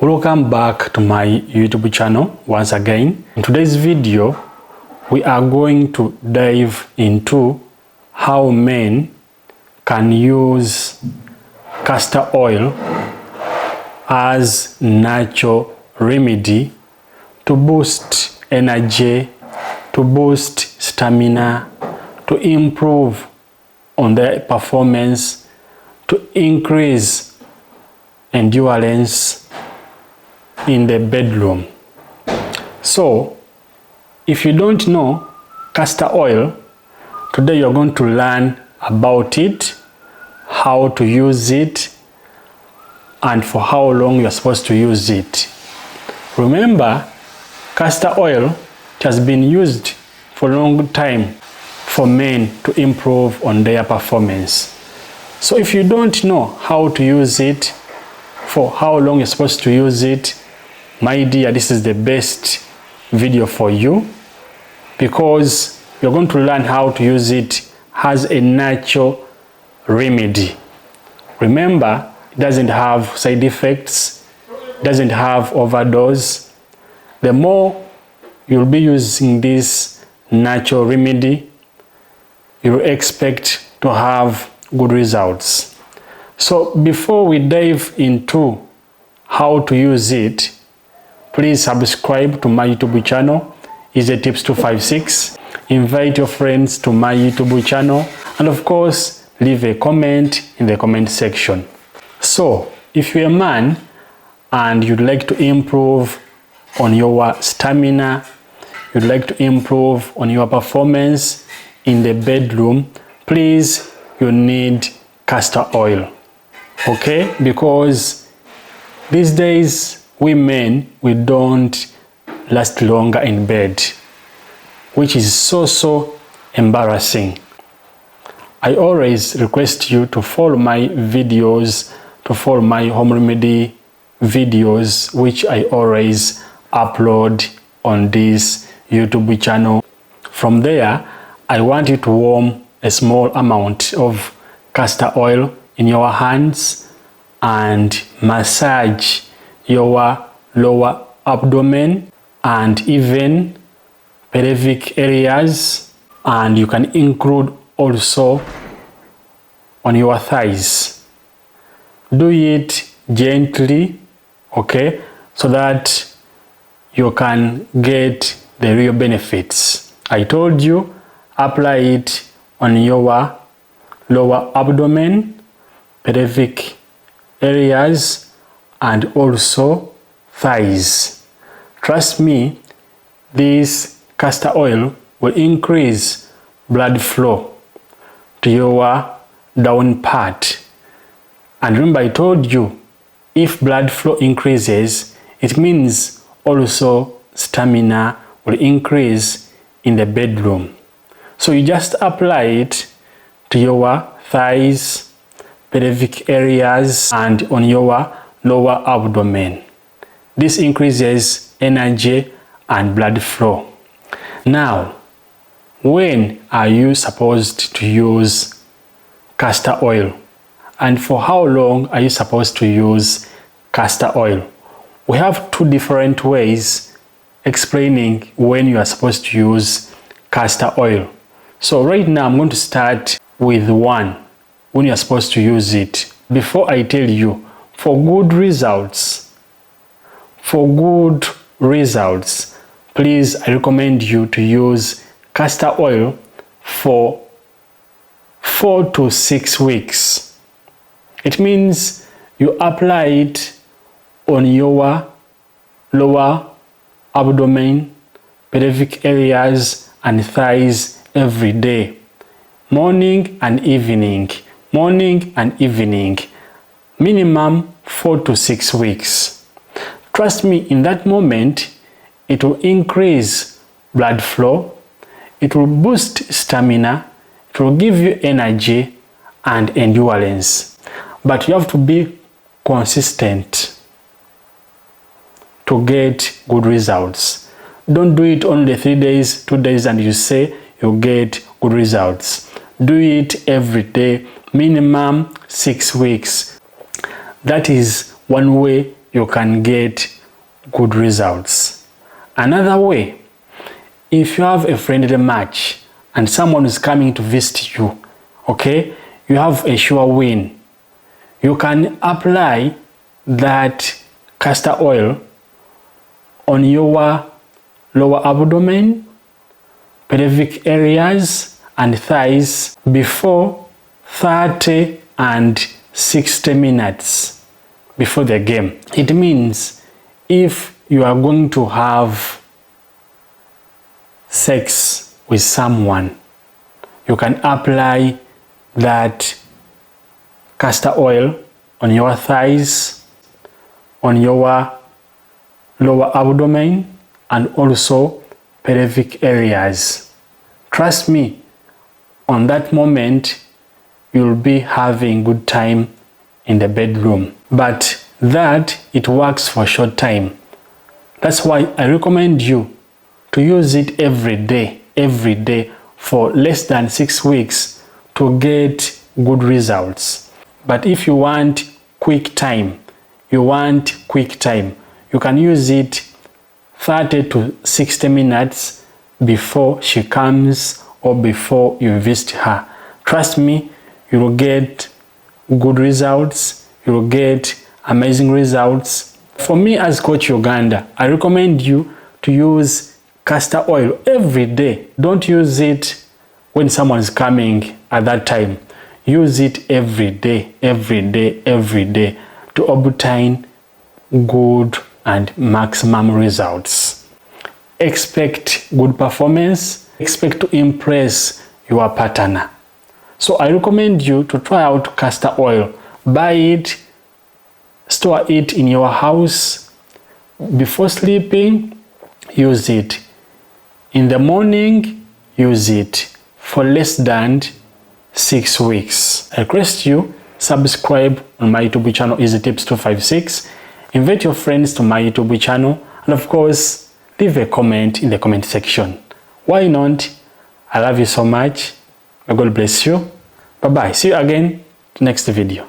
Welcome back to my YouTube channel once again. In today's video, we are going to dive into how men can use castor oil as natural remedy to boost energy, to boost stamina, to improve on their performance, to increase endurance in the bedroom. So, if you don't know castor oil, today you're going to learn about it, how to use it, and for how long you're supposed to use it. Remember, castor oil has been used for a long time for men to improve on their performance. So if you don't know how to use it, for how long you're supposed to use it, my dear, this is the best video for you, because you're going to learn how to use it as a natural remedy. Remember, it doesn't have side effects, doesn't have overdose. The more you'll be using this natural remedy, you'll expect to have good results. So before we dive into how to use it, please subscribe to my YouTube channel, Easy Tips 256. Invite your friends to my YouTube channel, and of course, leave a comment in the comment section. So, if you're a man and you'd like to improve on your stamina, you'd like to improve on your performance in the bedroom, please, you need castor oil. Okay? Because these days, we men, we don't last longer in bed, which is so embarrassing. I always request you to follow my videos, to follow my home remedy videos, which I always upload on this YouTube channel. From there, I want you to warm a small amount of castor oil in your hands and massage your lower abdomen and even pelvic areas, and you can include also on your thighs. Do it gently, okay, so that you can get the real benefits. I told you, apply it on your lower abdomen, pelvic areas, and also thighs. Trust me, this castor oil will increase blood flow to your down part. And remember, I told you, if blood flow increases, it means also stamina will increase in the bedroom. So you just apply it to your thighs, pelvic areas, and on your lower abdomen. This increases energy and blood flow. Now, when are you supposed to use castor oil? And for how long are you supposed to use castor oil? We have two different ways explaining when you are supposed to use castor oil. So right now I'm going to start with one, when you are supposed to use it. Before I tell you, for good results, please, I recommend you to use castor oil for 4 to 6 weeks. It means you apply it on your lower abdomen, pelvic areas, and thighs every day, morning and evening, minimum 4 to 6 weeks. Trust me, in that moment, it will increase blood flow, it will boost stamina, it will give you energy and endurance. But you have to be consistent to get good results. Don't do it only 3 days, 2 days, and you say you get good results. Do it every day, minimum 6 weeks. That is one way you can get good results. Another way, if you have a friendly match and someone is coming to visit you, okay, you have a sure win. You can apply that castor oil on your lower abdomen, pelvic areas, and thighs before 30 and 60 minutes before the game. It means if you are going to have sex with someone, you can apply that castor oil on your thighs, on your lower abdomen, and also pelvic areas. Trust me, on that moment, you'll be having good time in the bedroom. But that, it works for a short time. That's why I recommend you to use it every day for less than 6 weeks to get good results. But if you want quick time, you can use it 30 to 60 minutes before she comes or before you visit her. Trust me, you will get good results, you will get amazing results. For me as Coach Uganda, I recommend you to use castor oil every day. Don't use it when someone is coming at that time. Use it every day to obtain good and maximum results. Expect good performance, expect to impress your partner. So I recommend you to try out castor oil. Buy it, store it in your house. Before sleeping, use it. In the morning, use it for less than 6 weeks. I request you subscribe on my YouTube channel, Easy Tips 256. Invite your friends to my YouTube channel, and of course, leave a comment in the comment section. Why not? I love you so much. May God bless you. Bye bye. See you again next video.